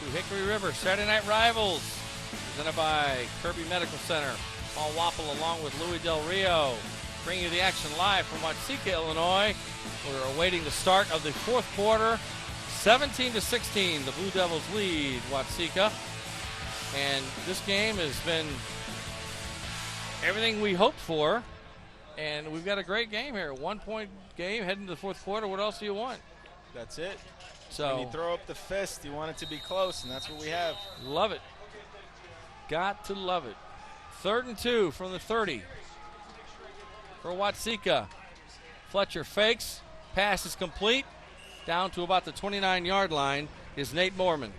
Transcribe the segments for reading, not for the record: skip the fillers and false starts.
to Hickory River Saturday Night Rivals, presented by Kirby Medical Center. Paul Wappel along with Louis Del Rio, bringing you the action live from Watseka, Illinois. We're awaiting the start of the fourth quarter. 17-16, the Blue Devils lead Watseka. And this game has been everything we hoped for. And we've got a great game here. 1-point game heading to the fourth quarter. What else do you want? That's it. So when you throw up the fist, you want it to be close, and that's what we have. Love it. Got to love it. 3rd and 2 from the 30 for Watseka. Fletcher fakes. Pass is complete. Down to about the 29-yard line is Nate Moorman.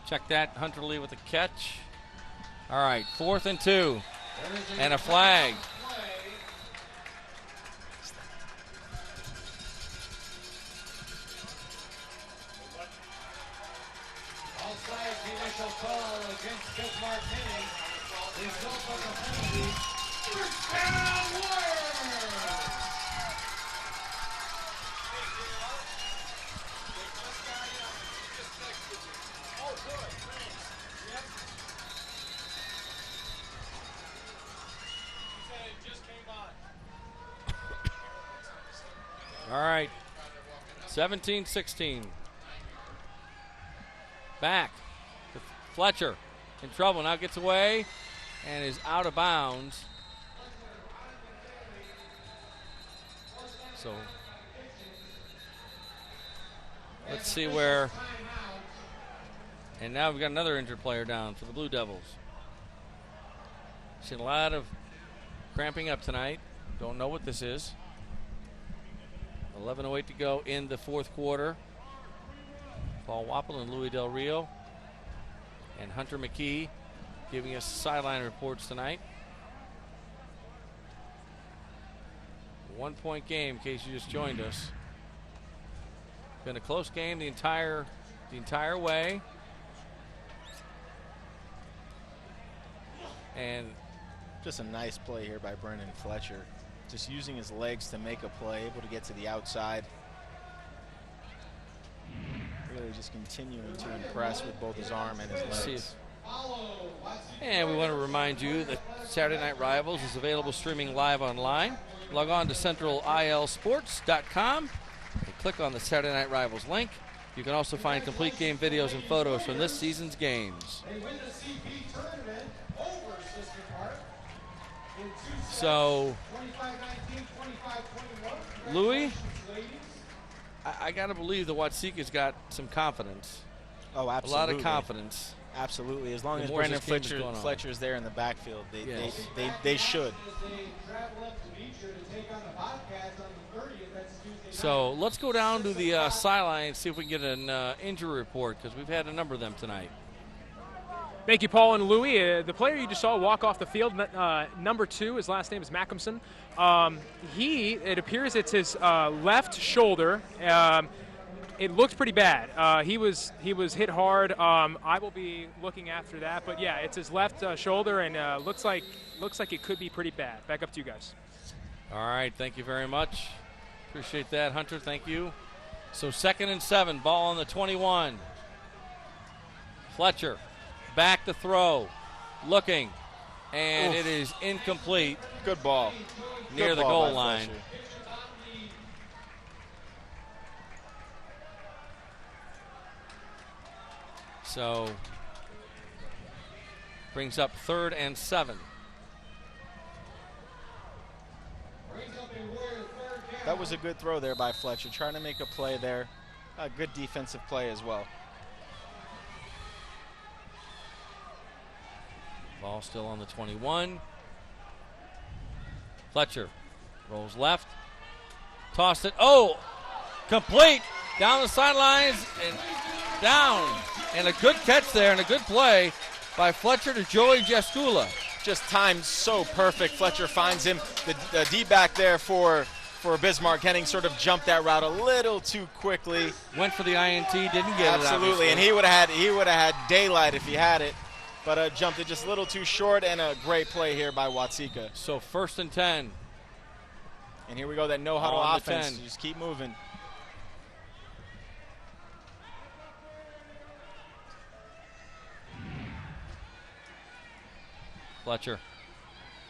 Check that, Hunter Lee with the catch. All right, 4th and 2, and a flag. Offside, the initial call against Jeff Martinez. Result of the penalty. First down, Warriors! All right, 17-16. Back to Fletcher, in trouble, now gets away and is out of bounds. So let's see where, and now we've got another injured player down for the Blue Devils. Seen a lot of cramping up tonight. Don't know what this is. 11:08 to go in the fourth quarter. Paul Wappel and Louis Del Rio and Hunter McKee giving us sideline reports tonight. 1-point game in case you just joined us. Been a close game the entire way. And just a nice play here by Brendan Fletcher. Just using his legs to make a play, able to get to the outside. Really just continuing to impress with both his arm and his legs. And we want to remind you that Saturday Night Rivals is available streaming live online. Log on to centralilsports.com and click on the Saturday Night Rivals link. You can also find complete game videos and photos from this season's games. So, Louis, I got to believe the Watseka's got some confidence. Oh, absolutely. A lot of confidence. Absolutely. As long as Brendan Fletcher's there in the backfield, they should. So let's go down to the sideline and see if we can get an injury report, because we've had a number of them tonight. Thank you, Paul and Louis. The player you just saw walk off the field, number 2, his last name is Macomson. It appears it's his left shoulder. It looks pretty bad. He was hit hard. I will be looking after that, but yeah, it's his left shoulder, and looks like it could be pretty bad. Back up to you guys. All right, thank you very much. Appreciate that, Hunter. Thank you. So 2nd and 7, ball on the 21. Fletcher. Back to throw, looking, and it is incomplete. Good ball. Near the goal line. So, brings up 3rd and 7. That was a good throw there by Fletcher, trying to make a play there. A good defensive play as well. Ball still on the 21. Fletcher rolls left. Tossed it. Oh! Complete! Down the sidelines and down. And a good catch there and a good play by Fletcher to Joey Jaskula. just timed so perfect. Fletcher finds him. The D-back there for Bismarck Henning sort of jumped that route a little too quickly. Went for the INT, didn't get it. Absolutely, and he would have had daylight if he had it, but jumped it just a little too short, and a great play here by Watsika. So 1st and 10. And here we go, that no-huddle On the offense. 10. Just keep moving. Fletcher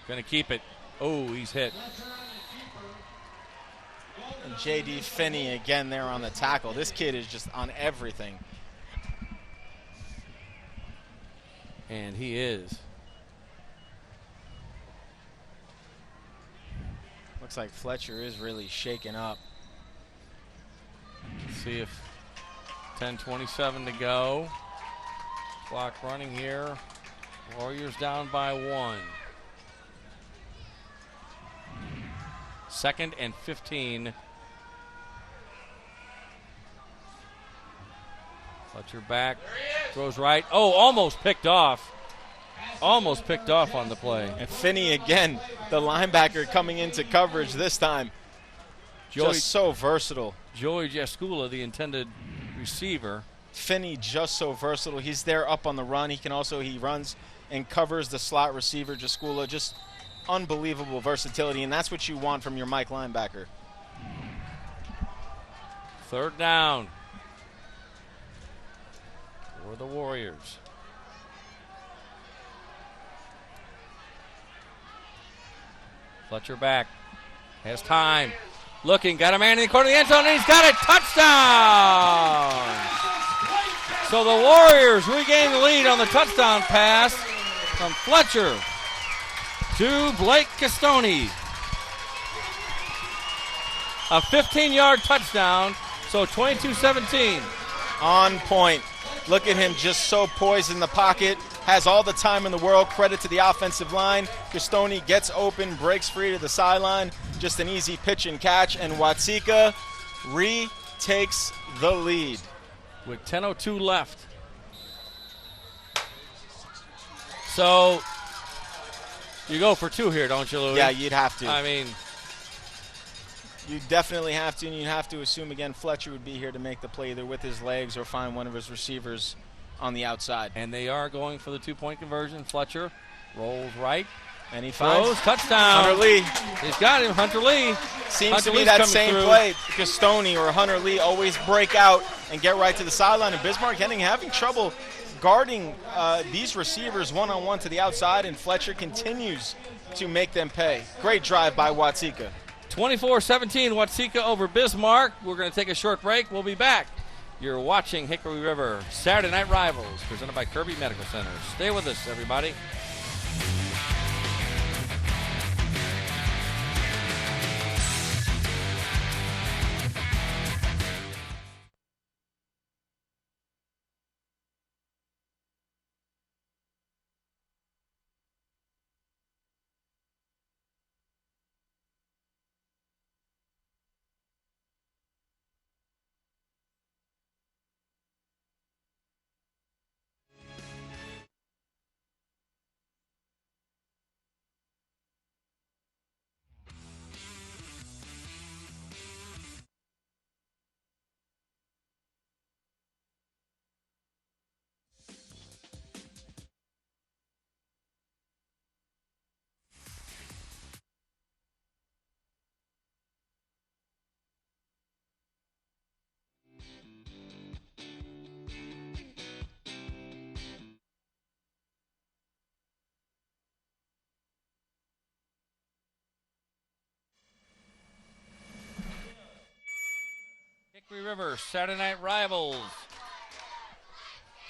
going to keep it. Oh, he's hit. And J.D. Finney again there on the tackle. This kid is just on everything. And he is. Looks like Fletcher is really shaken up. Let's see if 10:27 to go. Clock running here. Warriors down by 1. 2nd and 15. Fletcher back, throws right. Oh, almost picked off. Almost picked off on the play. And Finney again, the linebacker coming into coverage this time. Just so versatile. Joey Jaskula, the intended receiver. Finney just so versatile. He's there up on the run. He runs and covers the slot receiver, Jaskula. Just unbelievable versatility, and that's what you want from your Mike linebacker. 3rd down for the Warriors. Fletcher back. Has time. Looking. Got a man in the corner of the end zone, and he's got it. Touchdown! So the Warriors regain the lead on the touchdown pass from Fletcher to Blake Castoni. A 15-yard touchdown, so 22-17. On point. Look at him just so poised in the pocket. Has all the time in the world. Credit to the offensive line. Castoni gets open, breaks free to the sideline. Just an easy pitch and catch, and Watsika retakes the lead. With 10:02 left. So you go for 2 here, don't you, Louis? Yeah, you'd have to. I mean, you definitely have to, and you have to assume, again, Fletcher would be here to make the play either with his legs or find one of his receivers on the outside. And they are going for the 2-point conversion. Fletcher rolls right. And he Throws, finds touchdown. Hunter Lee. He's got him, Hunter Lee. Seems Hunter to be Lee's that coming same through. play. Castoni or Hunter Lee always break out and get right to the sideline. And Bismarck Henning having trouble guarding these receivers one-on-one to the outside, and Fletcher continues to make them pay. Great drive by Watsika. 24-17, Watsika over Bismarck. We're going to take a short break. We'll be back. You're watching Hickory River Saturday Night Rivals, presented by Kirby Medical Center. Stay with us, everybody. Hickory River Saturday Night Rivals,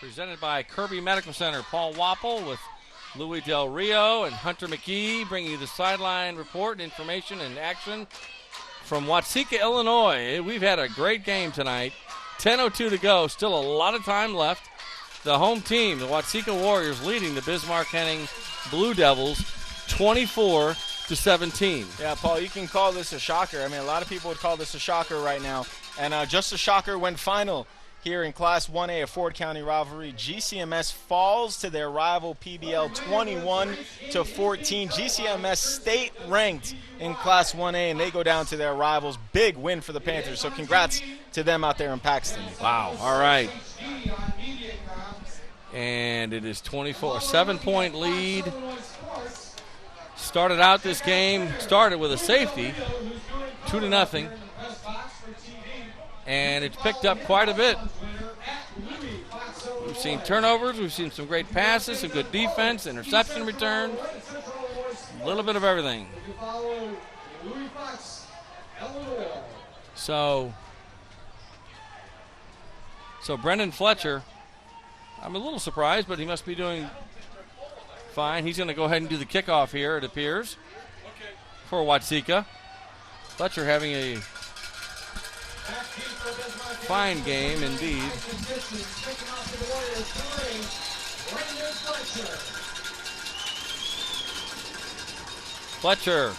presented by Kirby Medical Center. Paul Wapple with Louis Del Rio and Hunter McGee bringing you the sideline report and information and action from Watsika, Illinois. We've had a great game tonight. 10:02 to go. Still a lot of time left. The home team, the Watsika Warriors, leading the Bismarck Henning Blue Devils 24-17. Yeah, Paul, you can call this a shocker. I mean, a lot of people would call this a shocker right now. And just a shocker when final here in Class 1A of Ford County rivalry. GCMS falls to their rival PBL 21-14. GCMS state ranked in Class 1A, and they go down to their rivals. Big win for the Panthers, so congrats to them out there in Paxton. Wow. All right. And it is 24, 7-point lead. Started out this game, started with a safety, 2-0. And it's picked up quite a bit. We've seen turnovers, we've seen some great passes, some good defense, interception return, a little bit of everything. So Brendan Fletcher, I'm a little surprised, but he must be doing fine. He's going to go ahead and do the kickoff here, it appears, for Watsika. Fletcher having a fine game indeed. Fletcher.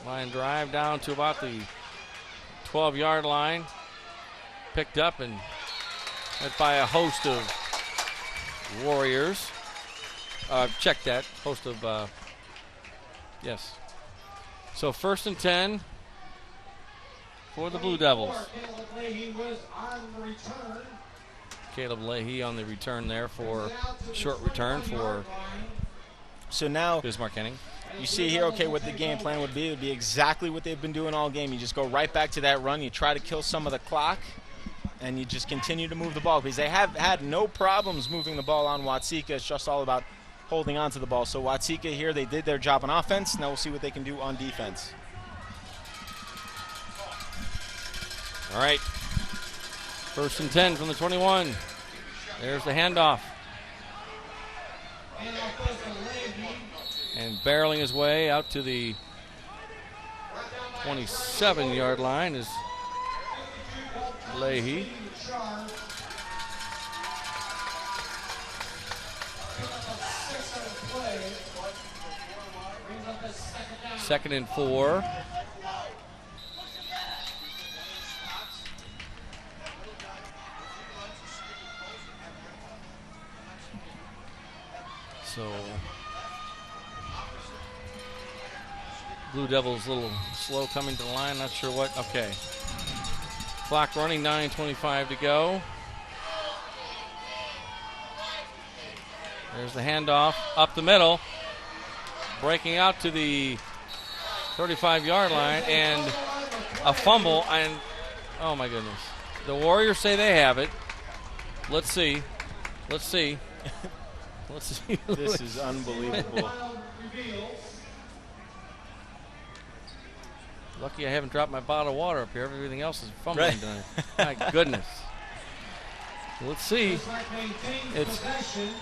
Line drive down to about the 12-yard line. Picked up and went by a host of Warriors. Check that. Host of, yes. So 1st and 10 for the Blue Devils. Caleb Leahy on the return there for short return for So now Bismarck Henning. you see here, okay, what the game plan would be. It would be exactly what they've been doing all game. You just go right back to that run. You try to kill some of the clock, and you just continue to move the ball because they have had no problems moving the ball on Watsika. It's just all about holding on to the ball. So Watsika here, they did their job on offense. Now we'll see what they can do on defense. All right. 1st and 10 from the 21. There's the handoff. And barreling his way out to the 27-yard line is Leahy. Second and 4. So Blue Devils a little slow coming to the line. Not sure what. Okay. Clock running, 9:25 to go. There's the handoff up the middle. Breaking out to the 35-yard line and a fumble. And oh my goodness. The Warriors say they have it. Let's see. Let's see. Let's see. This is unbelievable. Lucky I haven't dropped my bottle of water up here. Everything else is fumbling tonight. My goodness. Let's see. It's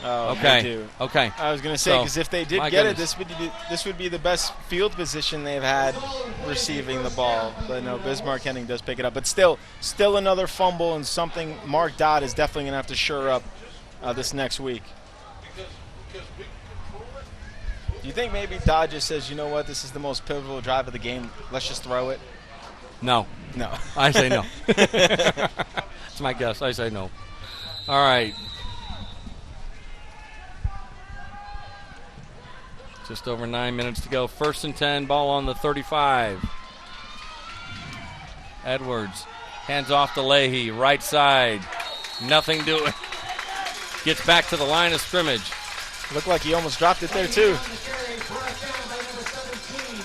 okay. Okay. I was going to say, because if they did my get goodness. it, this would be the best field position they've had receiving the ball. But no, Bismarck Henning does pick it up. But still another fumble and something Mark Dodd is definitely going to have to shore up this next week. Do you think maybe Dodd just says, you know what, this is the most pivotal drive of the game, let's just throw it? No. No. I say no. That's my guess. I say no. All right. Just over 9 minutes to go. 1st and 10, ball on the 35. Edwards hands off to Leahy, right side. Nothing doing. Gets back to the line of scrimmage. Looked like he almost dropped it there, too.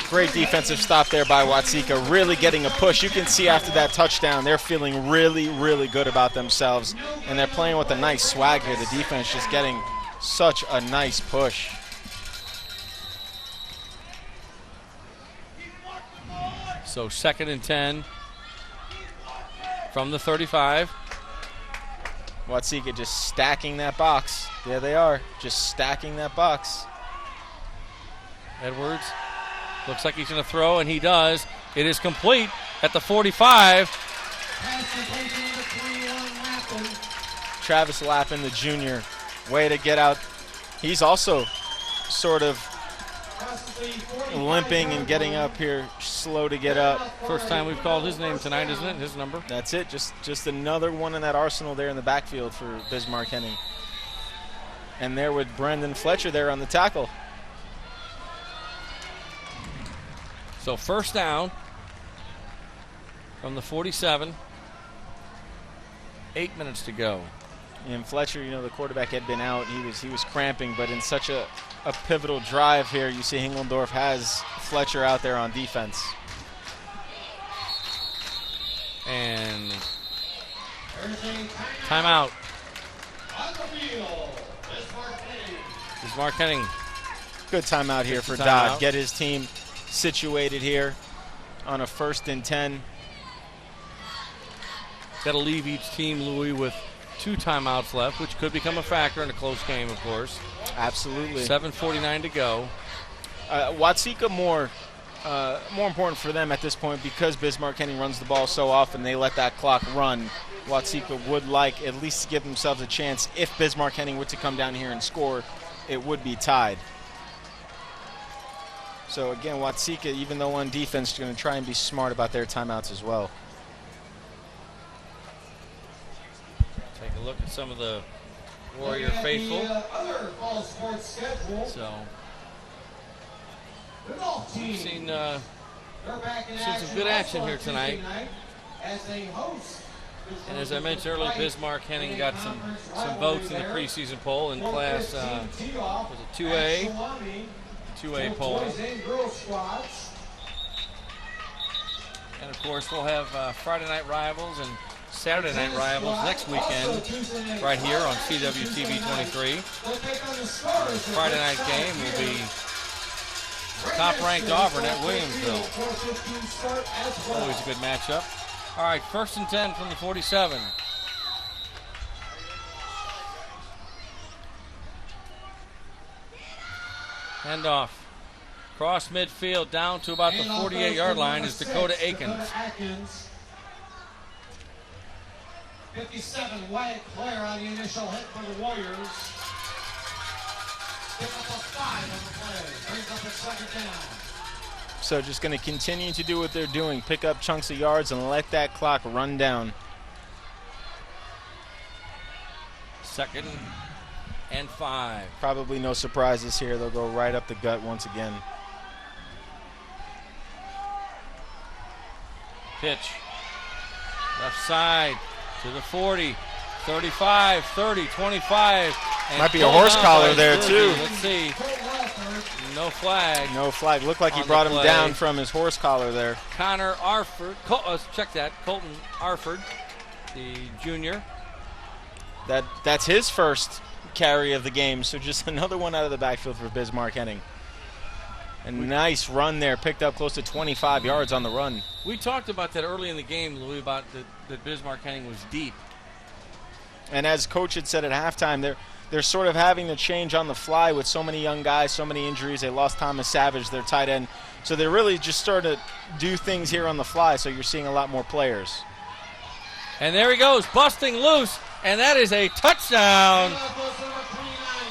Great defensive stop there by Watsika, really getting a push. You can see after that touchdown, they're feeling really, really good about themselves, and they're playing with a nice swag here. The defense just getting such a nice push. So 2nd and 10 from the 35. Watsika just stacking that box. There they are, just stacking that box. Edwards looks like he's going to throw, and he does. It is complete at the 45. Travis Lappin, the junior, way to get out. He's also sort of limping and getting up here, slow to get up. First time we've called his name tonight, isn't it? His number. That's it. Just another one in that arsenal there in the backfield for Bismarck Henning. And there with Brendan Fletcher there on the tackle. So first down from the 47. 8 minutes to go. And Fletcher, you know, the quarterback had been out. He was cramping, but in such a pivotal drive here, you see Hinglendorf has Fletcher out there on defense. And timeout. Bismarck Henning. Good timeout here for Dodd. Get his team situated here on a 1st and 10. Got to leave each team, Louis, with 2 timeouts left, which could become a factor in a close game, of course. Absolutely. 7:49 to go. Watseka more important for them at this point because Bismarck Henning runs the ball so often. They let that clock run. Watseka would like at least to give themselves a chance. If Bismarck Henning were to come down here and score, it would be tied. So again, Watseka, even though on defense, is going to try and be smart about their timeouts as well. Take a look at some of the Warrior faithful. Other fall sports schedule. So The golf team. we've seen They're back in some good action also here on Tuesday tonight. night as they host. and as I mentioned earlier, Bismarck Henning got some votes in the preseason poll in class was it 2A poll. And of course we'll have Friday night rivals and Saturday night rivals next weekend right here on CWTV 23. The Friday night game will be top-ranked Auburn at Williamsville. Always a good matchup. All right, 1st and 10 from the 47. Handoff. Cross midfield down to about the 48-yard line is Dakota Akins. 57, Wyatt Clare on the initial hit for the Warriors. Pick up a 5 on the play. Brings up a 2nd down. So just going to continue to do what they're doing, pick up chunks of yards and let that clock run down. 2nd and 5. Probably no surprises here. They'll go right up the gut once again. Pitch. Left side to the 40, 35, 30, 25. And might be a horse collar there, too. Let's see. No flag. No flag. Looked like he On brought the him play. down from his horse collar there. Connor Arford. Check that. Colton Arford, the junior. That's his first carry of the game, so just another one out of the backfield for Bismarck Henning. A nice run there, picked up close to 25 yards on the run. We talked about that early in the game, Louis, about that Bismarck Henning was deep. And as Coach had said at halftime, they're sort of having to change on the fly with so many young guys, so many injuries. They lost Thomas Savage, their tight end. So they're really just starting to do things here on the fly, so you're seeing a lot more players. And there he goes, busting loose, and that is a touchdown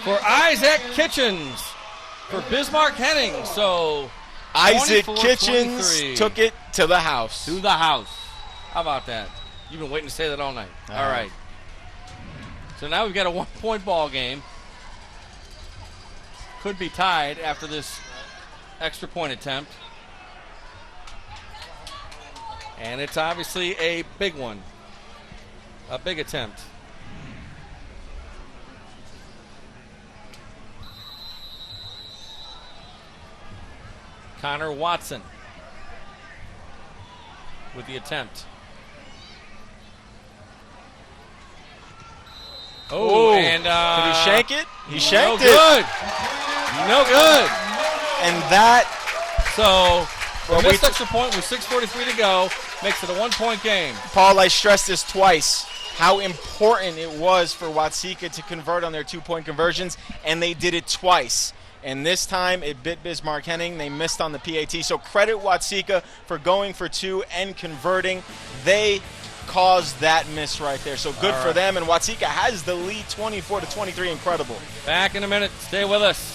for Isaac Kitchens for Bismarck Henning. So Isaac 24-23. Kitchens took it to the house. To the house. How about that? You've been waiting to say that all night. All right. So now we've got a 1-point ball game. Could be tied after this extra point attempt. And it's obviously a big one. A big attempt. Connor Watson with the attempt. Oh, and did he shank it? He shanked no it. Good. No good. And that, So Well, the missed extra point with 6:43 to go makes it a 1-point game. Paul, I stressed this twice, how important it was for Watseka to convert on their 2-point conversions, and they did it twice. And this time it bit Bismarck Henning. They missed on the PAT. So credit Watseka for going for 2 and converting. They caused that miss right there. So good for them. And Watseka has the lead 24-23. Incredible. Back in a minute. Stay with us.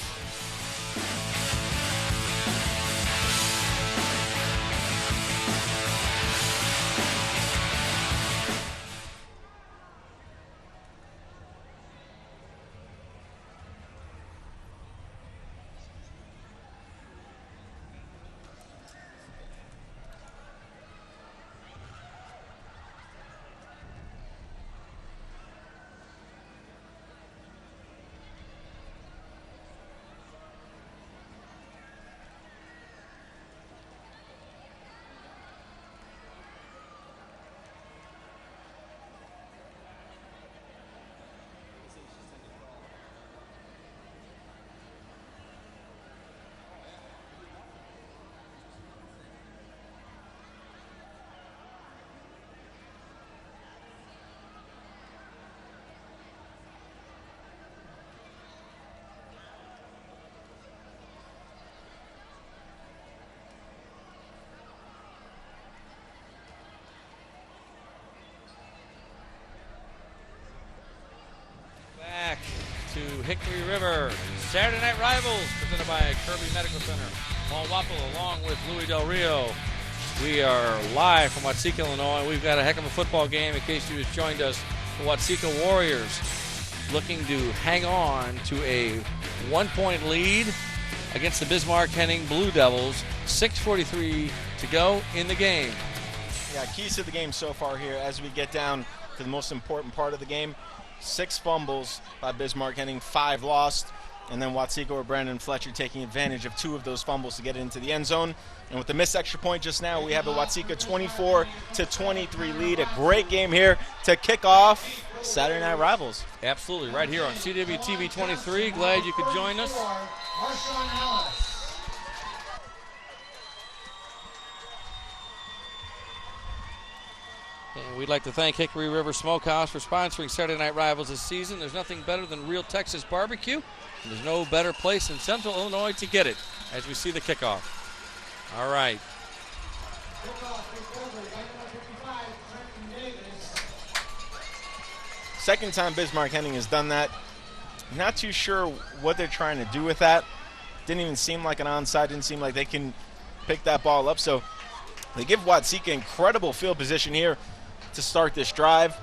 Hickory River. Saturday Night Rivals, presented by Kirby Medical Center. Paul Wappel along with Louis Del Rio. We are live from Watseka, Illinois. We've got a heck of a football game in case you just joined us. The Watseka Warriors looking to hang on to a 1-point lead against the Bismarck-Henning Blue Devils. 6:43 to go in the game. Yeah, keys to the game so far here as we get down to the most important part of the game. 6 fumbles by Bismarck-Henning, 5 lost. And then Watseka or Brandon Fletcher taking advantage of 2 of those fumbles to get it into the end zone. And with the missed extra point just now, we have a Watseka 24-23 lead. A great game here to kick off Saturday Night Rivals. Absolutely, right here on CWTV 23. Glad you could join us. And we'd like to thank Hickory River Smokehouse for sponsoring Saturday Night Rivals this season. There's nothing better than real Texas barbecue. And there's no better place in Central Illinois to get it as we see the kickoff. All right. Second time Bismarck-Henning has done that. Not too sure what they're trying to do with that. Didn't even seem like an onside. Didn't seem like they can pick that ball up. So they give Watseka incredible field position here to start this drive.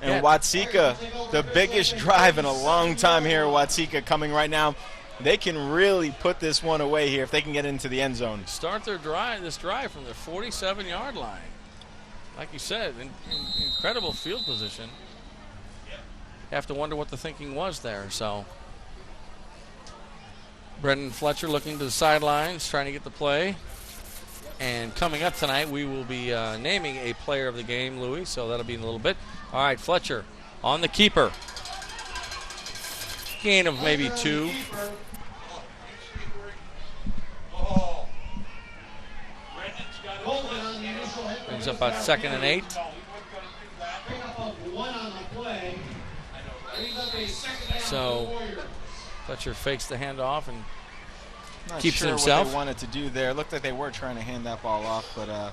And Watseka, the biggest drive in a long time here, Watseka coming right now. They can really put this one away here if they can get into the end zone. Start their drive from the 47-yard line. Like you said, incredible field position. Have to wonder what the thinking was there. So Brendan Fletcher looking to the sidelines, trying to get the play. And coming up tonight, we will be naming a player of the game, Louis, so that'll be in a little bit. All right, Fletcher on the keeper. Gain of maybe 2. Brings up about 2nd and 8. So Fletcher fakes the handoff and keeps sure it himself. What they wanted to do there. Looked like they were trying to hand that ball off, but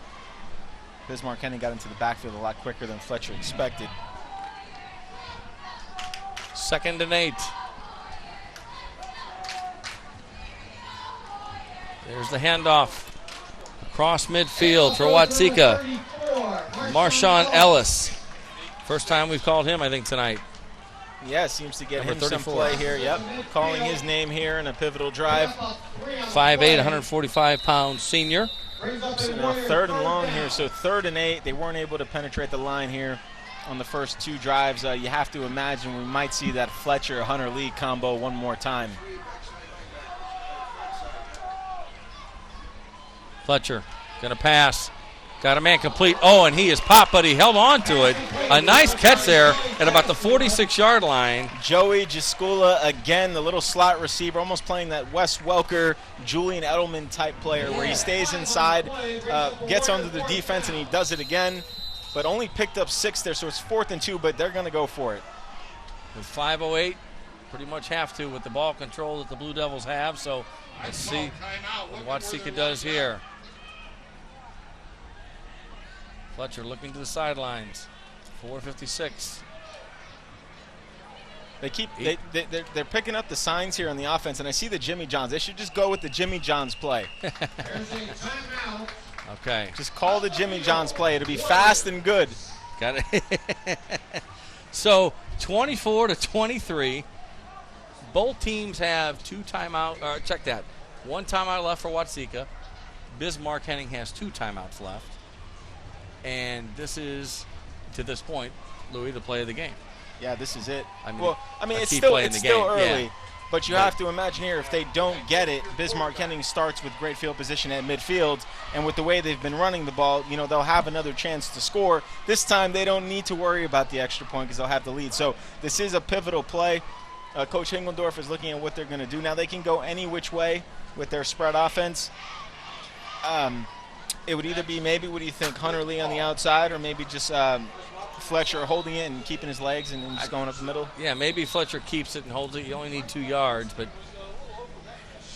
Bismarck-Henning got into the backfield a lot quicker than Fletcher expected. 2nd and 8. There's the handoff. Across midfield for Watseka. Marshawn Ellis. First time we've called him, I think, tonight. Yeah, seems to get Number him some 34. play here. Yep, calling his name here in a pivotal drive. 5'8", 145-pound senior. So now 3rd and long here, so 3rd and 8. They weren't able to penetrate the line here on the first 2 drives. You have to imagine we might see that Fletcher-Hunter Lee combo one more time. Fletcher gonna pass. Got a man complete. Oh, and he is popped, but he held on to it. A nice catch there at about the 46-yard line. Joey Jaskula, again, the little slot receiver, almost playing that Wes Welker, Julian Edelman type player where he stays inside, gets under the defense, and he does it again, but only picked up 6 there, so it's 4th and 2, but they're going to go for it. With 5:08, pretty much have to with the ball control that the Blue Devils have, so let's see what Watseka does here. Fletcher looking to the sidelines. 4:56. They're picking up the signs here on the offense, and I see the Jimmy Johns. They should just go with the Jimmy Johns play. Okay. Just call the Jimmy Johns play. It'll be fast and good. Got it. So 24-23. Both teams have 2 timeouts. Check that. 1 timeout left for Watseka. Bismarck-Henning has 2 timeouts left. And this is, to this point, Louis, the play of the game. Yeah, this is it. I mean, it's still early. Yeah. But you have to imagine here, if they don't get it, Bismarck-Henning starts with great field position at midfield. And with the way they've been running the ball, they'll have another chance to score. This time they don't need to worry about the extra point because they'll have the lead. So this is a pivotal play. Coach Hingeldorf is looking at what they're going to do. Now they can go any which way with their spread offense. It would either be maybe, what do you think, Hunter Lee on the outside, or maybe just Fletcher holding it and keeping his legs and just going up the middle? Yeah, maybe Fletcher keeps it and holds it. You only need 2 yards, but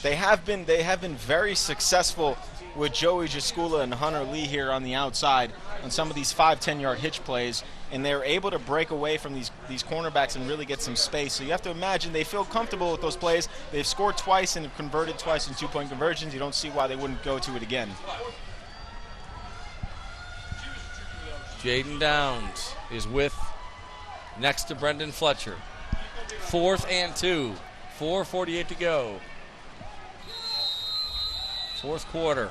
they have been very successful with Joey Jaskula and Hunter Lee here on the outside on some of these 5-10 yard hitch plays. and they're able to break away from these cornerbacks and really get some space. So you have to imagine they feel comfortable with those plays. They've scored twice and converted twice in 2-point conversions. You don't see why they wouldn't go to it again. Jaden Downs is with next to Brendan Fletcher. 4th and 2. 4:48 to go. 4th quarter.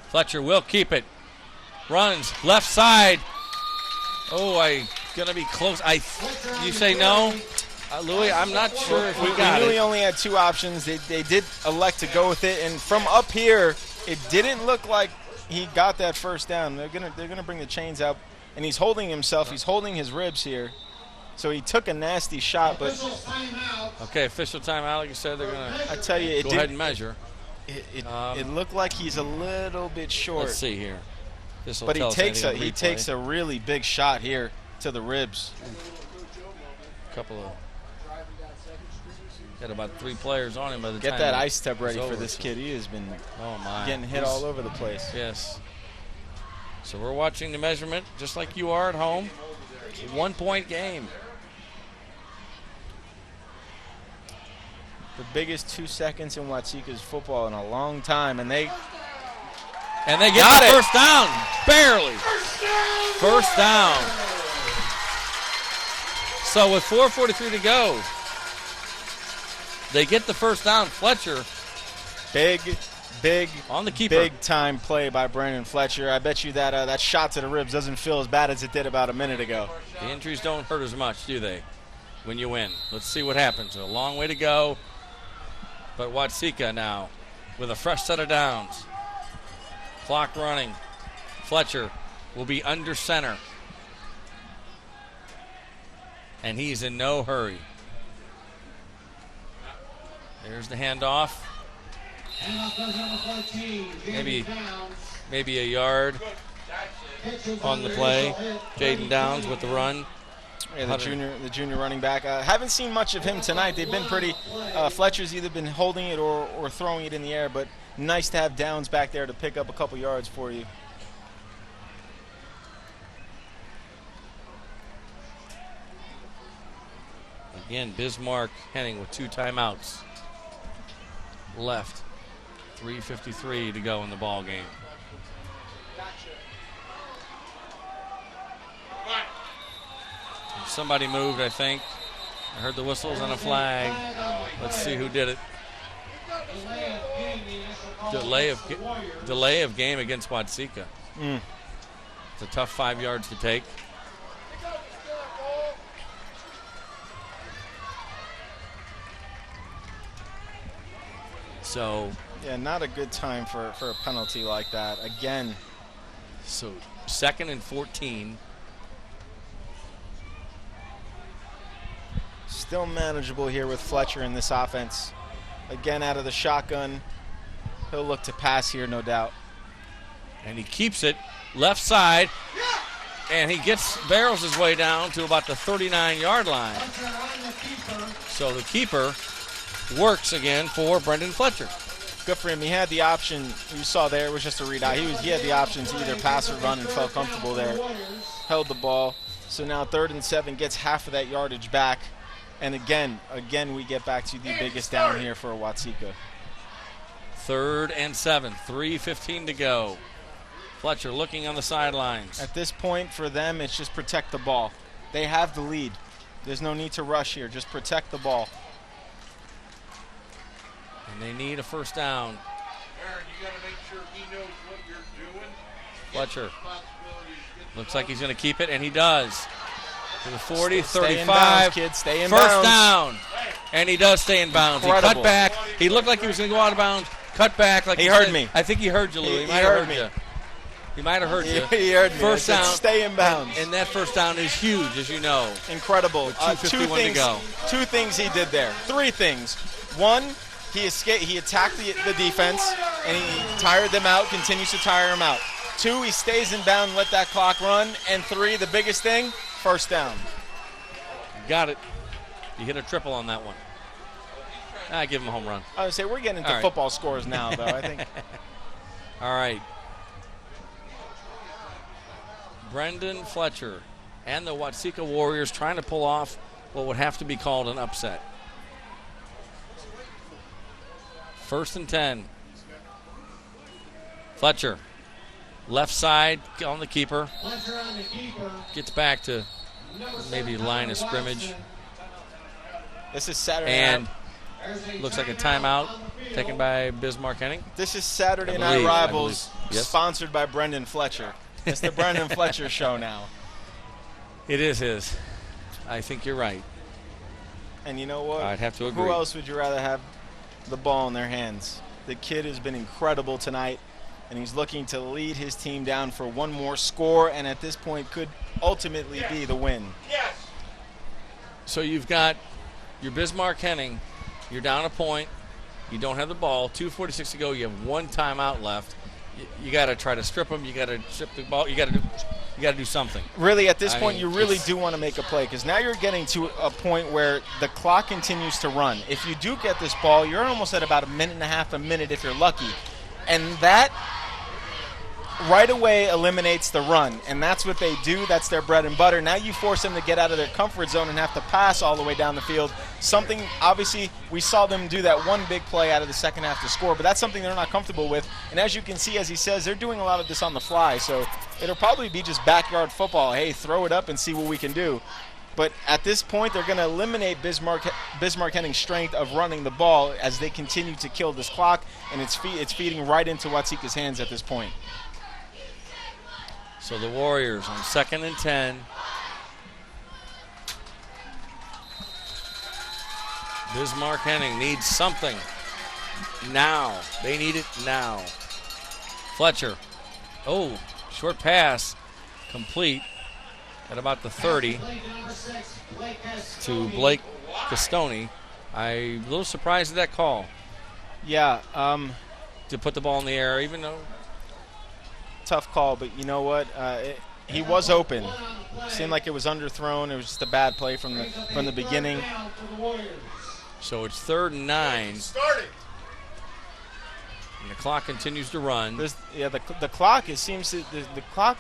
Fletcher will keep it. Runs left side. Oh, gonna be close. You say no, Louis? I'm not sure if we got really it. only had two options. They did elect to go with it, and from up here, it didn't look like he got that first down. They're gonna bring the chains out, and he's holding himself. He's holding his ribs here. So he took a nasty shot, but Okay, official timeout. Like you said, they're gonna I tell you, it go did, ahead and measure. it looked like he's a little bit short. Let's see here. This'll But tell us anything on he replay. takes a really big shot here to the ribs. Couple of got about 3 players on him by the time. Get that ice tub it's ready for over, this so- kid. He has been Oh my! getting hit all over the place. Yes. So we're watching the measurement just like you are at home. 1-point game. The biggest 2 seconds in Watseka's football in a long time, and they And they get Got the it. first down. Barely. First down. So with 4:43 to go, they get the first down. Fletcher big on the keeper. big time play by Brandon Fletcher. I bet you that that shot to the ribs doesn't feel as bad as it did about a minute ago. The injuries don't hurt as much, do they, when you win? Let's see what happens. A long way to go. But Watseka now with a fresh set of downs. Clock running. Fletcher will be under center. And he's in no hurry. There's the handoff. Maybe a yard on the play. Jaden Downs with the run. Yeah, the junior running back. Haven't seen much of him tonight. They've been pretty. Fletcher's either been holding it or throwing it in the air, but nice to have Downs back there to pick up a couple yards for you. Again, Bismarck Henning with 2 timeouts left. 3:53 to go in the ball game. Somebody moved, I think. I heard the whistles and a flag. Let's see who did it. Delay of game against Watseka. It's a tough 5 yards to take. So, Yeah, not a good time for a penalty like that. Again, so 2nd and 14. still manageable here with Fletcher in this offense. Again, out of the shotgun. He'll look to pass here, no doubt. And he keeps it left side. And he barrels his way down to about the 39-yard line. So the keeper works again for Brendan Fletcher. Good for him. He had the option. You saw there, it was just a read out. He had the option to either pass or run and felt comfortable there. Held the ball. So now 3rd and 7 gets half of that yardage back. And again, we get back to the biggest down here for Watseka. 3rd and 7, 3:15 to go. Fletcher looking on the sidelines. At this point for them, it's just protect the ball. They have the lead. There's no need to rush here. Just protect the ball. And they need a first down. Aaron, you got to make sure he knows what you're doing. Fletcher looks like he's going to keep it, and he does. To the 40, Stay in 35. bounds, kid. Stay in First bounds. down. And he does stay in bounds. He Incredible. cut back. He looked like he was going to go out of bounds. Cut back. Like He you heard said. me. I think he heard you, Louis. He Might have heard me. you. He might have heard you. He heard me. First I said, down. Stay in bounds. And that first down is huge, as you know. Incredible. With 2:51 to go. 2 things he did there. 3 things. 1, he escaped. He attacked the defense, and he tired them out, continues to tire them out. 2, he stays in bounds, let that clock run. And 3, the biggest thing, first down. Got it. You hit a triple on that one. I give him a home run. I would say we're getting into All right. football scores now, though. I think All right. Brendan Fletcher and the Watseka Warriors trying to pull off what would have to be called an upset. 1st and 10. Fletcher, left side on the keeper. Fletcher on the keeper. Gets back to maybe line of scrimmage. This is Saturday And night. looks like a timeout taken by Bismarck Henning. This is Saturday I Night believe, Rivals, yes. sponsored by Brendan Fletcher. It's the Brendan Fletcher show now. It is his. I think you're right. And you know what? I'd have to agree. Who else would you rather have the ball in their hands? The kid has been incredible tonight, and he's looking to lead his team down for one more score, and at this point could ultimately be the win. So you've got your Bismarck Henning. You're down a point. You don't have the ball. 2:46 to go. You have one timeout left. You got to try to strip them. You got to strip the ball. You got to do something. Really, at this point, mean, you really it's- do want to make a play, because now you're getting to a point where the clock continues to run. If you do get this ball, you're almost at about a minute and a half, a minute if you're lucky. And that right away eliminates the run, and that's what they do. That's their bread and butter. Now you force them to get out of their comfort zone and have to pass all the way down the field. Something, obviously, we saw them do that one big play out of the second half to score, but that's something they're not comfortable with. And as you can see, as he says, they're doing a lot of this on the fly, so it'll probably be just backyard football. Hey, throw it up and see what we can do. But at this point, they're going to eliminate Bismarck Henning's strength of running the ball as they continue to kill this clock, and it's feeding right into Watseka's hands at this point. So the Warriors on 2nd and 10. Bismarck Henning needs something now. They need it now. Fletcher. Oh, short pass. Complete at about the 30 to Blake Castoni. I'm a little surprised at that call Yeah, to put the ball in the air, even though tough call, but you know what? He was open. Seemed like it was underthrown. It was just a bad play from the beginning. so it's 3rd and 9. Starting. And the clock continues to run. The clock, it seems to, the clock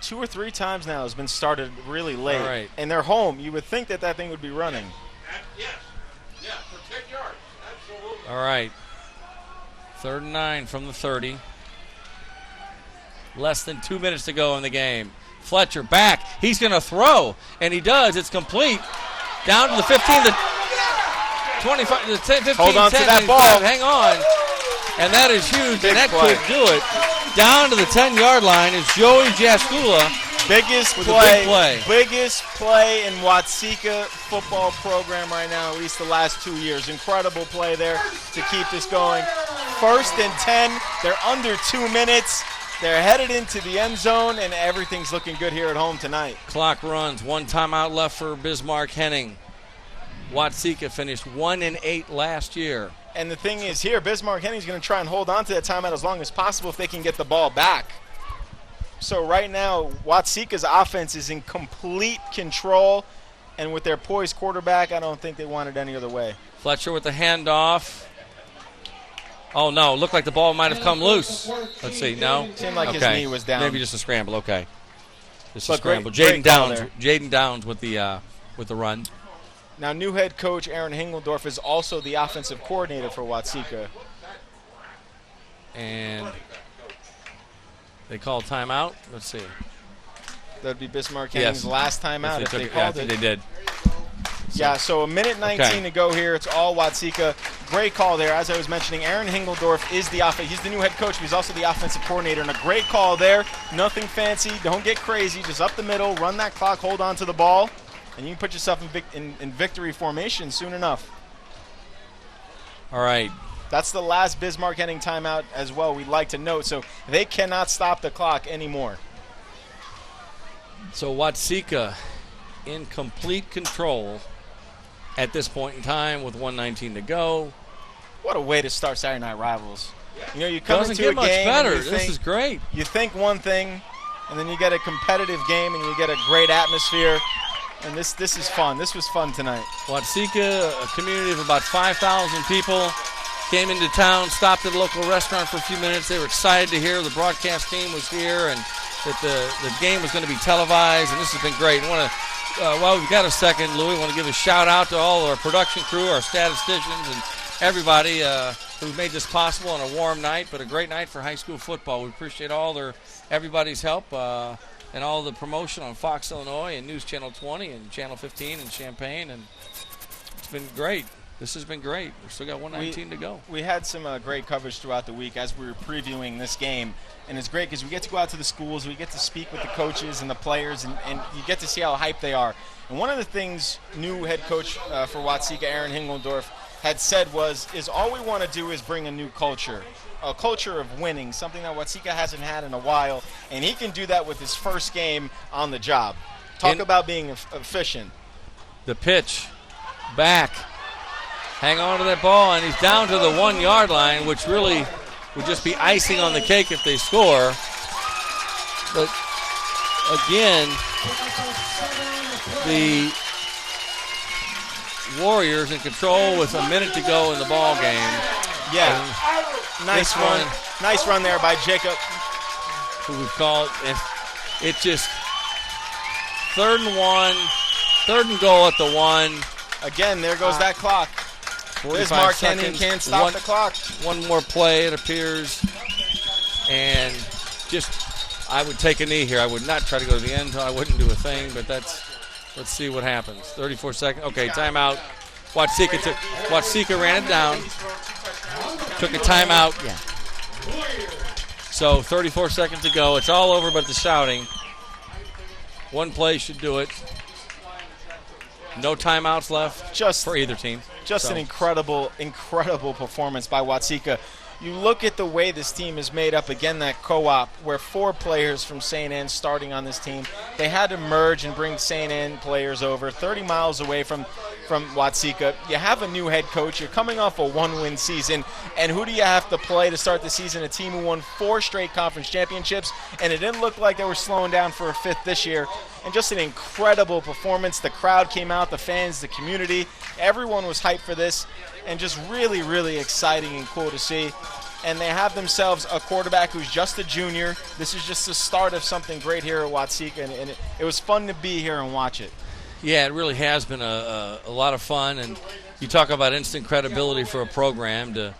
2 or 3 times now has been started really late. All right. And they're home. You would think that thing would be running. Yes. Yeah, for 10 yards. Absolutely. All right. 3rd and 9 from the 30. Less than 2 minutes to go in the game. Fletcher back. He's going to throw, and he does. It's complete. Down to the 15, the 25, the 10, 15, Hold on 10, to that ball. Hang on. And that is huge, Big and that play. could do it. Down to the 10-yard line is Joey Jaskula. Biggest With a big play. Biggest play in Watseka football program right now, at least the last 2 years. Incredible play there to keep this going. 1st and 10. They're under 2 minutes. They're headed into the end zone, and everything's looking good here at home tonight. Clock runs. 1 timeout left for Bismarck Henning. Watseka finished 1-8 last year. And the thing is here, Bismarck Henning's going to try and hold on to that timeout as long as possible if they can get the ball back. So right now, Watseka's offense is in complete control, and with their poised quarterback, I don't think they want it any other way. Fletcher with the handoff. Oh, no. Looked like the ball might have come loose. Let's see. No? Seemed like his Okay. knee was down. Maybe just a scramble. Okay. Just a But great- scramble. great call there. Jaden Downs with the run. Now, new head coach Aaron Hingeldorf is also the offensive coordinator for Watseka. And they call timeout. Let's see. That'd be Bismarck Henning's last time out if they took it. Yeah, I called think it. they did. Yeah, so a minute 19 Okay. to go here. It's all Watseka. Great call there. As I was mentioning, Aaron Hingeldorf is the he's the new head coach, but he's also the offensive coordinator. And a great call there. Nothing fancy. Don't get crazy. Just up the middle. Run that clock. Hold on to the ball. And you can put yourself in victory formation soon enough. All right. That's the last Bismarck Henning timeout as well, we'd like to note. So they cannot stop the clock anymore. So Watseka in complete control at this point in time with 1:19 to go. What a way to start Saturday Night Rivals. You know, you come Doesn't into get a much game better. and This is great. you think one thing, and then you get a competitive game, and you get a great atmosphere. And this is fun. This was fun tonight. Watseka, a community of about 5,000 people, came into town, stopped at a local restaurant for a few minutes. They were excited to hear the broadcast team was here, and that the game was going to be televised, and this has been great. I want to, while we've got a second, Louis, want to give a shout out to all our production crew, our statisticians, and everybody who made this possible on a warm night, but a great night for high school football. We appreciate everybody's help and all the promotion on Fox Illinois and News Channel 20 and Channel 15 in Champaign, and it's been great. This has been great. We've still got 119 to go. We had some great coverage throughout the week as we were previewing this game, and it's great because we get to go out to the schools, we get to speak with the coaches and the players, and you get to see how hyped they are. And one of the things new head coach for Watseka, Aaron Hingeldorf, had said is all we want to do is bring a new culture, a culture of winning, something that Watseka hasn't had in a while, and he can do that with his first game on the job. Talk about being efficient. The pitch, back, hang on to that ball, and he's down to the 1 yard line, which really would just be icing on the cake if they score. But again, the Warriors in control with a minute to go in the ball game. Yeah, nice run. Nice run there by Jacob. Who we've called, and it just 3rd and 1, 3rd and goal at the 1. Again, there goes that clock. Bismarck Henning can't stop the clock. One more play, it appears. And I would take a knee here. I would not try to go to the end. I wouldn't do a thing, but let's see what happens. 34 seconds. Okay, timeout. Watseka ran it down. Took a timeout. Yeah. So 34 seconds to go. It's all over but the shouting. One play should do it. No timeouts left for either team. An incredible performance by Watseka. You look at the way this team is made up, again, that co-op, where 4 players from St. Anne starting on this team. They had to merge and bring St. Anne players over, 30 miles away from Watseka. You have a new head coach. You're coming off a 1-win season. And who do you have to play to start the season? A team who won 4 straight conference championships, and it didn't look like they were slowing down for a 5th this year. And just an incredible performance. The crowd came out, the fans, the community. Everyone was hyped for this, and just really, really exciting and cool to see. And they have themselves a quarterback who's just a junior. This is just the start of something great here at Watseka, and it was fun to be here and watch it. Yeah, it really has been a lot of fun, and you talk about instant credibility for a program to,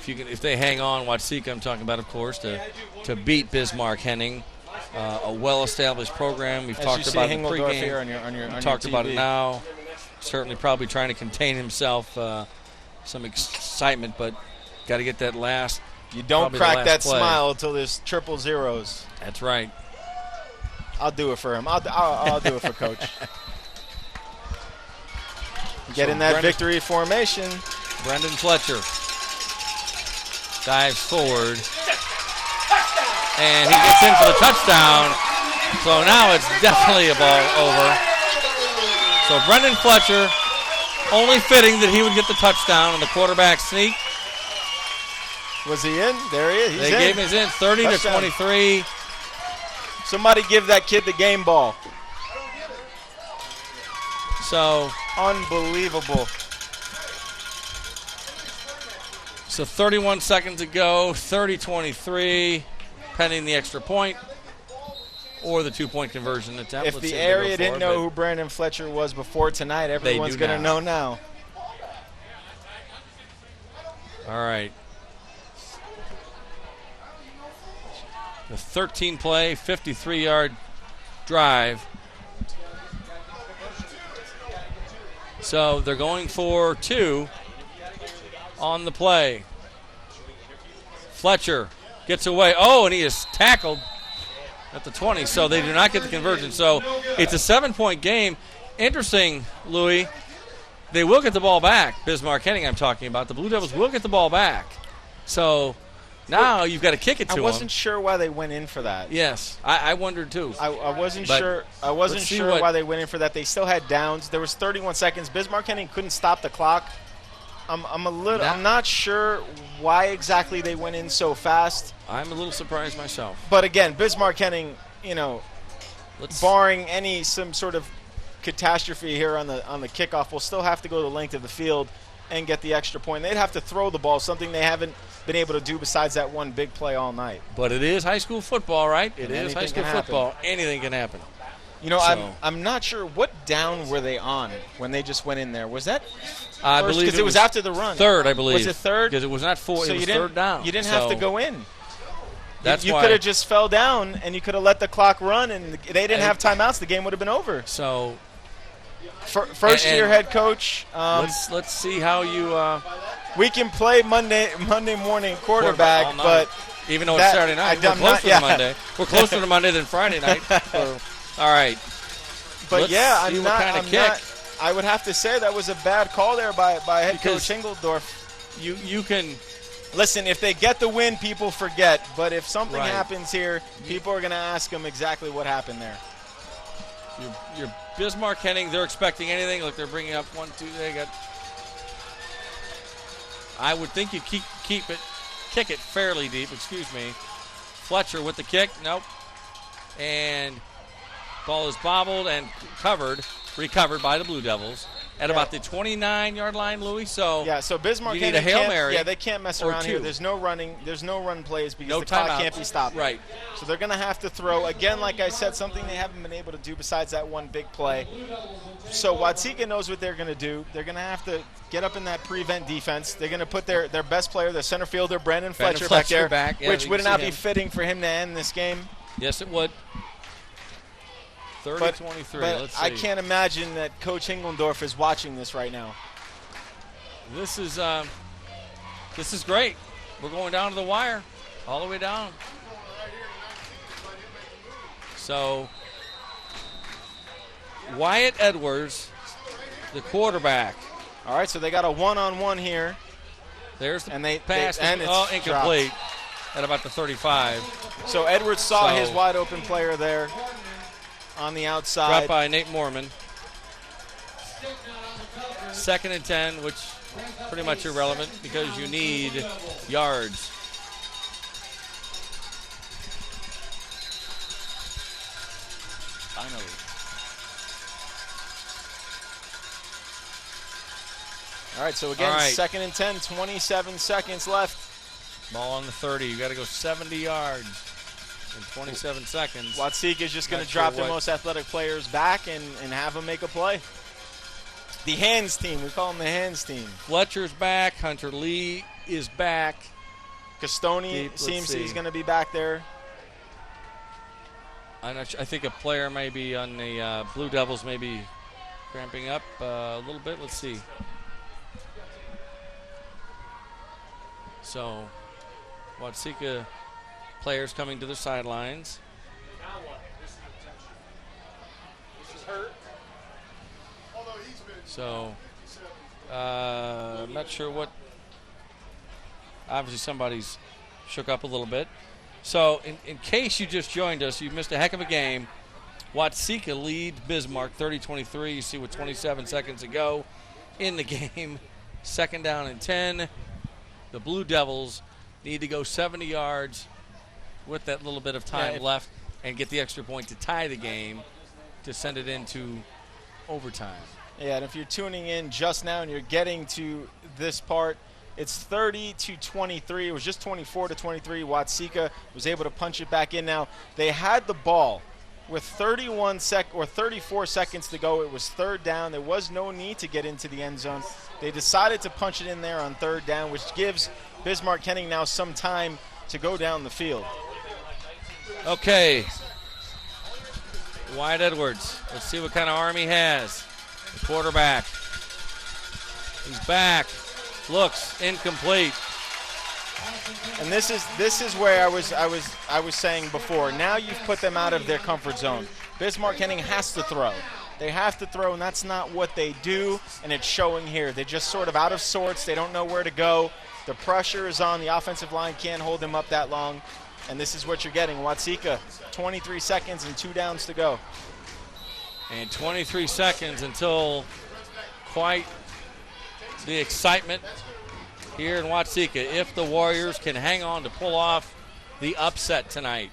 if they hang on, Watseka I'm talking about, of course, to beat Bismarck Henning. A well-established program. We've talked about it in pregame. Here on your talked TV. about it now. Certainly probably trying to contain himself. Some excitement, but got to get that last. You don't crack that smile until there's triple zeros. That's right. I'll do it for him. I'll do it for Coach. Get in that victory formation. Brendan Fletcher dives forward. And he gets in for the touchdown. So now it's definitely a ball over. So Brendan Fletcher, only fitting that he would get the touchdown on the quarterback sneak. Was he in? There he is. They gave him his in, 30 touchdown. To 23. Somebody give that kid the game ball. So unbelievable. So 31 seconds to go, 30-23. Pending the extra point or the 2-point conversion attempt. If the area didn't know who Brandon Fletcher was before tonight, everyone's going to know now. All right. The 13-play, 53-yard drive. So they're going for 2 on the play. Fletcher gets away. Oh, and he is tackled at the 20. So they do not get the conversion. So it's a 7-point game. Interesting, Louis. They will get the ball back. Bismarck Henning I'm talking about. The Blue Devils will get the ball back. So now you've got to kick it to them. I wasn't sure why they went in for that. Yes, I wondered too. I wasn't sure. I wasn't sure why they went in for that. They still had downs. There was 31 seconds. Bismarck Henning couldn't stop the clock. I'm not sure why exactly they went in so fast. I'm a little surprised myself. But again, Bismarck Henning, barring some sort of catastrophe here on the kickoff, will still have to go the length of the field and get the extra point. They'd have to throw the ball, something they haven't been able to do besides that one big play all night. But it is high school football, right? It And is high anything school can happen. football. Anything can happen. You know, So- I'm not sure what down were they on when they just went in there. Was that I first? believe Because it was after the run. third, I believe. Was it third? Because it was not four. So it was you didn't, third down. You didn't have to So go in. That's you why. could have just fell down and you could have let the clock run, and they didn't And- have timeouts. The game would have been over. So First-year and- head coach. let's see how you. We can play Monday morning quarterback, all night. but Even though that- it's Saturday night, I'm we're not- closer yeah. to Monday. We're closer to Monday than Friday night. So, all right. But Let's yeah, see I'm what not. kind of I'm kick. not. I would have to say that was a bad call there by head Because- coach Engeldorf. You can. Listen, if they get the win, people forget. But if something Right. happens here, people are going to ask them exactly what happened there. Your Bismarck Henning, they're expecting anything. Look, they're bringing up 1, 2. They got. I would think you kick it fairly deep. Excuse me. Fletcher with the kick. Nope. And ball is bobbled and recovered by the Blue Devils at about the 29-yard line, Louis. So Yeah, so Bismarck you need a Henning Hail can't- Mary Yeah, they can't mess or around here. two. There's no running. There's no run plays because no the clock timeouts. can't be stopped. Right. So they're going to have to throw again. Like I said, something they haven't been able to do besides that one big play. So Watsika knows what they're going to do. They're going to have to get up in that prevent defense. They're going to put their best player, their center fielder, Brandon Fletcher back there, Yeah, which you would can not see be him. fitting for him to end this game. Yes, it would. 30-23. But Let's see. I can't imagine that Coach Engeldorf is watching this right now. This is great. We're going down to the wire, all the way down. So Wyatt Edwards, the quarterback. All right, so they got a one-on-one here. There's the And they- pass. and it's Incomplete at about the 35. So Edwards saw So- his wide open player there on the outside. Dropped by Nate Mormon. 2nd and 10, which pretty much irrelevant because you need yards. Finally. All right, so again, All right. 2nd and 10, 27 seconds left. Ball on the 30. You got to go 70 yards in 27 seconds. Watsika is just going Not to sure drop their what- most athletic players back and have them make a play. The hands team. We call them the hands team. Fletcher's back. Hunter Lee is back. Castoni Deep, let's seems see. he's going to be back there. I'm not sure. I think a player maybe on the Blue Devils may be cramping up a little bit. Let's see. So, Watsika players coming to the sidelines. So, I'm not sure what. Obviously, somebody's shook up a little bit. So, in case you just joined us, you missed a heck of a game. Watsika lead Bismarck 30-23. You see with 27 seconds to go in the game. 2nd down and 10. The Blue Devils need to go 70 yards with that little bit of time left and get the extra point to tie the game to send it into overtime. Yeah, and if you're tuning in just now and you're getting to this part, it's 30-23. It was just 24-23. Watsika was able to punch it back in. Now, they had the ball with 34 seconds to go. It was 3rd down. There was no need to get into the end zone. They decided to punch it in there on 3rd down, which gives Bismarck Henning now some time to go down the field. Okay. Wyatt Edwards. Let's see what kind of arm he has. The quarterback. He's back. Looks incomplete. And this is where I was saying before. Now you've put them out of their comfort zone. Bismarck Henning has to throw. They have to throw, and that's not what they do, and it's showing here. They're just sort of out of sorts. They don't know where to go. The pressure is on. The offensive line can't hold them up that long, and this is what you're getting. Watsika, 23 seconds and 2 downs to go. And 23 seconds until quite the excitement here in Watsika. If the Warriors can hang on to pull off the upset tonight.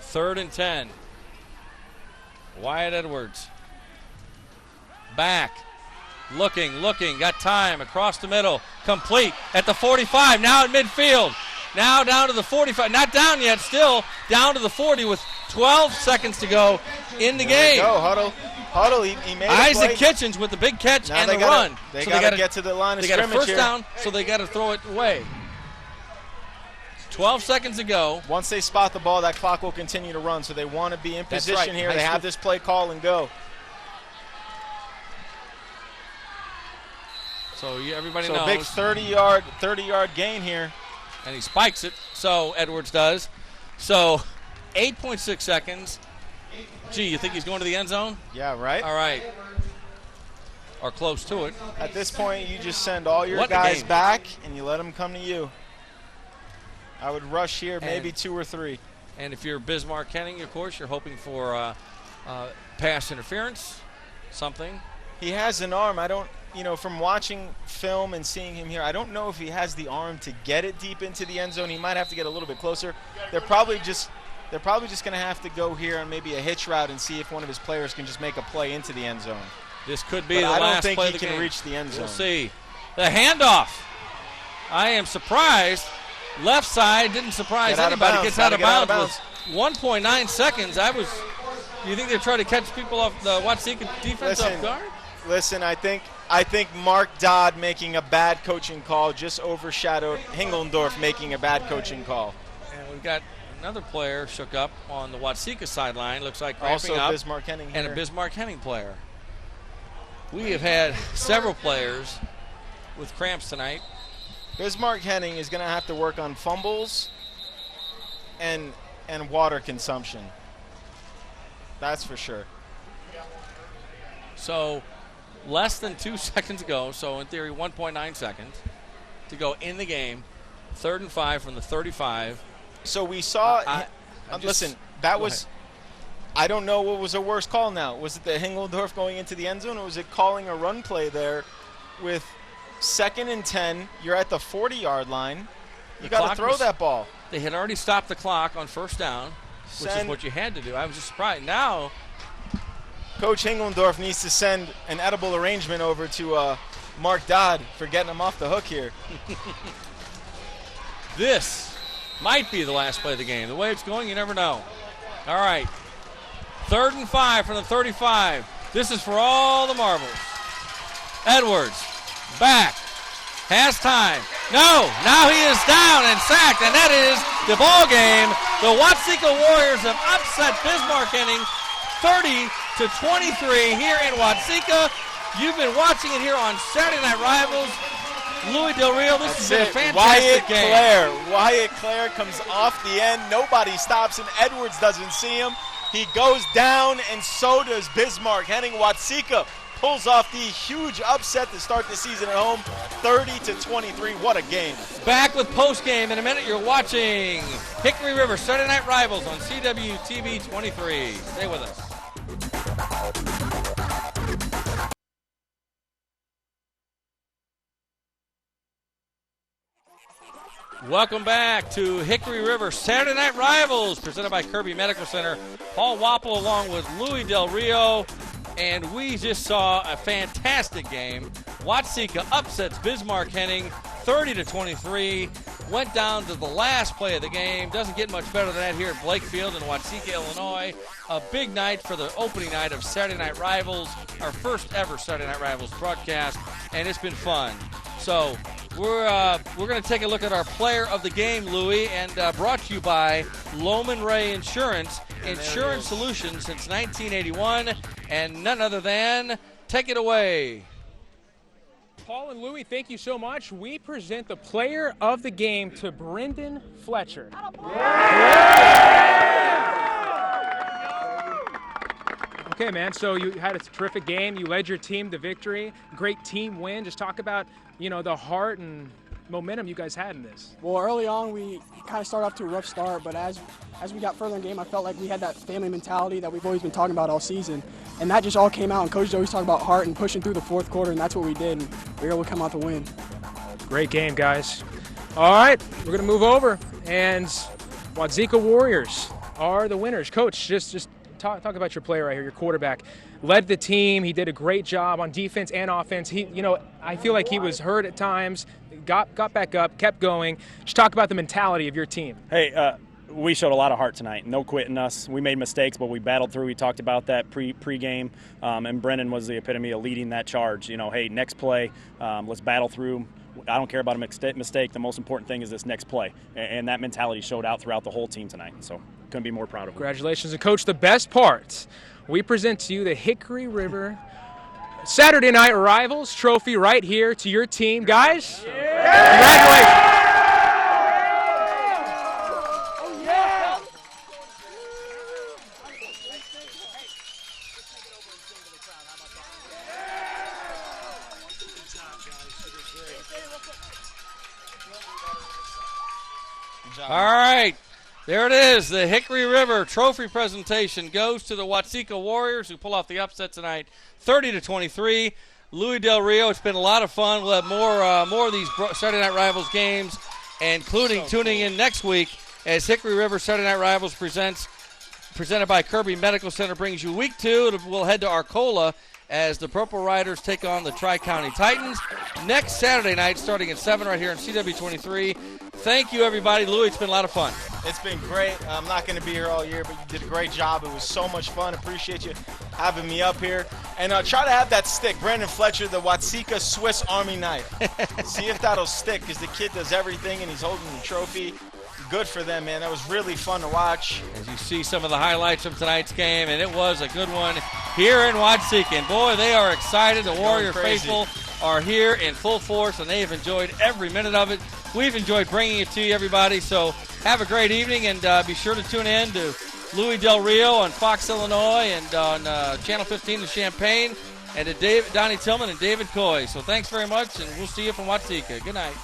3rd and 10. Wyatt Edwards back. Looking, got time across the middle, complete at the 45, now at midfield. Now down to the 45, not down yet, still down to the 40 with 12 seconds to go in the game. Go, Huddle, he made a Isaac play. Kitchens with the big catch Now and they the gotta- run. They So got to gotta- get to the line of They got a scrimmage first here. down, so they got to throw it away. 12 seconds to go. Once they spot the ball, that clock will continue to run, so they want to be in That's position right. here. High They have school- this play call and go. So everybody So knows. big 30-yard gain here. And he spikes it, so Edwards does. So 8.6 seconds. Gee, you think he's going to the end zone? Yeah, right? All right. Or close to it. At this point, you just send all your What a guys game. back, and you let them come to you. I would rush here, maybe And- 2 or 3. And if you're Bismarck Henning, of course, you're hoping for pass interference, something. He has an arm. I don't, from watching film and seeing him here, I don't know if he has the arm to get it deep into the end zone. He might have to get a little bit closer. They're probably just going to have to go here on maybe a hitch route and see if one of his players can just make a play into the end zone. This could be But the I don't last think play he of the can game. reach the end zone. We'll see. The handoff. I am surprised. Left side didn't surprise Get out of anybody. bounds. Gets out of Gotta get out bounds of with 1.9 seconds. You think they're trying to catch people off the Watsika defense off guard? Listen, I think Mark Dodd making a bad coaching call just overshadowed Hingeldorf making a bad coaching call. And we've got another player shook up on the Watsika sideline. Looks like cramping Also up. Bismarck Henning And here. a Bismarck Henning player. We have had several players with cramps tonight. Bismarck Henning is going to have to work on fumbles and water consumption. That's for sure. So less than 2 seconds ago, so in theory 1.9 seconds to go in the game. 3rd and 5 from the 35. So we saw. Just- that go was. ahead. I don't know what was a worse call now. Was it the Hingeldorf going into the end zone, or was it calling a run play there with 2nd and 10? You're at the 40-yard line. You The got to clock throw was- that ball. They had already stopped the clock on 1st down, which is Send- what you had to do. I was just surprised. Now, Coach Hingeldorf needs to send an edible arrangement over to Mark Dodd for getting him off the hook here. this might be the last play of the game. The way it's going, you never know. All right. 3rd and 5 from the 35. This is for all the marbles. Edwards, back, has time. No, now he is down and sacked, and that is the ball game. The Watsika Warriors have upset Bismarck Henning 30-23 here in Watsika. You've been watching it here on Saturday Night Rivals. Louis Del Rio, this has been a fantastic game. Wyatt Clare comes off the end. Nobody stops him. Edwards doesn't see him. He goes down, and so does Bismarck Henning. Watsika pulls off the huge upset to start the season at home, 30-23. What a game. Back with postgame in a minute. You're watching Hickory River Saturday Night Rivals on CWTV 23. Stay with us. Welcome back to Hickory River Saturday Night Rivals, presented by Kirby Medical Center. Paul Wapple along with Louis Del Rio, and we just saw a fantastic game. Watsika upsets Bismarck Henning 30-23. Went down to the last play of the game. Doesn't get much better than that here at Blakefield in Watsika, Illinois. A big night for the opening night of Saturday Night Rivals, our first ever Saturday Night Rivals broadcast, and it's been fun. So we're going to take a look at our player of the game, Louis, and brought to you by Loman Ray Insurance Solutions since 1981, and none other than take it away. Paul and Louie, thank you so much. We present the player of the game to Brendan Fletcher. Okay, man, so you had a terrific game. You led your team to victory. Great team win. Just talk about, the heart and momentum you guys had in this. Well, early on, we kind of started off to a rough start, but as we got further in the game, I felt like we had that family mentality that we've always been talking about all season, and that just all came out. And Coach always talked about heart and pushing through the fourth quarter, and that's what we did, and we were able to come out to win. Great game, guys. All right, we're going to move over, and Watsika Warriors are the winners. Coach, just talk about your player right here, your quarterback. led the team. He did a great job on defense and offense. I feel like he was hurt at times, got back up, kept going. Just talk about the mentality of your team. Hey, we showed a lot of heart tonight. No quitting us. We made mistakes, but we battled through. We talked about that pre-game, and Brennan was the epitome of leading that charge. Hey, next play, let's battle through. I don't care about a mistake. The most important thing is this next play, and that mentality showed out throughout the whole team tonight. So couldn't be more proud of them. Congratulations. And, Coach, the best part, we present to you the Hickory River Saturday Night Rivals trophy right here to your team. Guys, congratulations. All right, there it is. The Hickory River Trophy presentation goes to the Watseka Warriors, who pull off the upset tonight, 30-23. Louis Del Rio. It's been a lot of fun. We'll have more of these Saturday Night Rivals games, including tuning in next week as Hickory River Saturday Night Rivals presented by Kirby Medical Center, brings you week 2. We'll head to Arcola as the Purple Riders take on the Tri-County Titans next Saturday night, starting at 7 right here on CW23. Thank you, everybody. Louis, it's been a lot of fun. It's been great. I'm not going to be here all year, but you did a great job. It was so much fun. Appreciate you having me up here. And try to have that stick. Brandon Fletcher, the Watseka Swiss Army knife. See if that'll stick, because the kid does everything, and he's holding the trophy. Good for them, man. That was really fun to watch. As you see some of the highlights from tonight's game, and it was a good one here in Watseka. And, boy, they are excited. The Warrior faithful are here in full force, and they have enjoyed every minute of it. We've enjoyed bringing it to you, everybody. So have a great evening, and be sure to tune in to Louis Del Rio on Fox, Illinois, and on Channel 15 in Champaign, and to Donnie Tillman and David Coy. So thanks very much, and we'll see you from Watseka. Good night.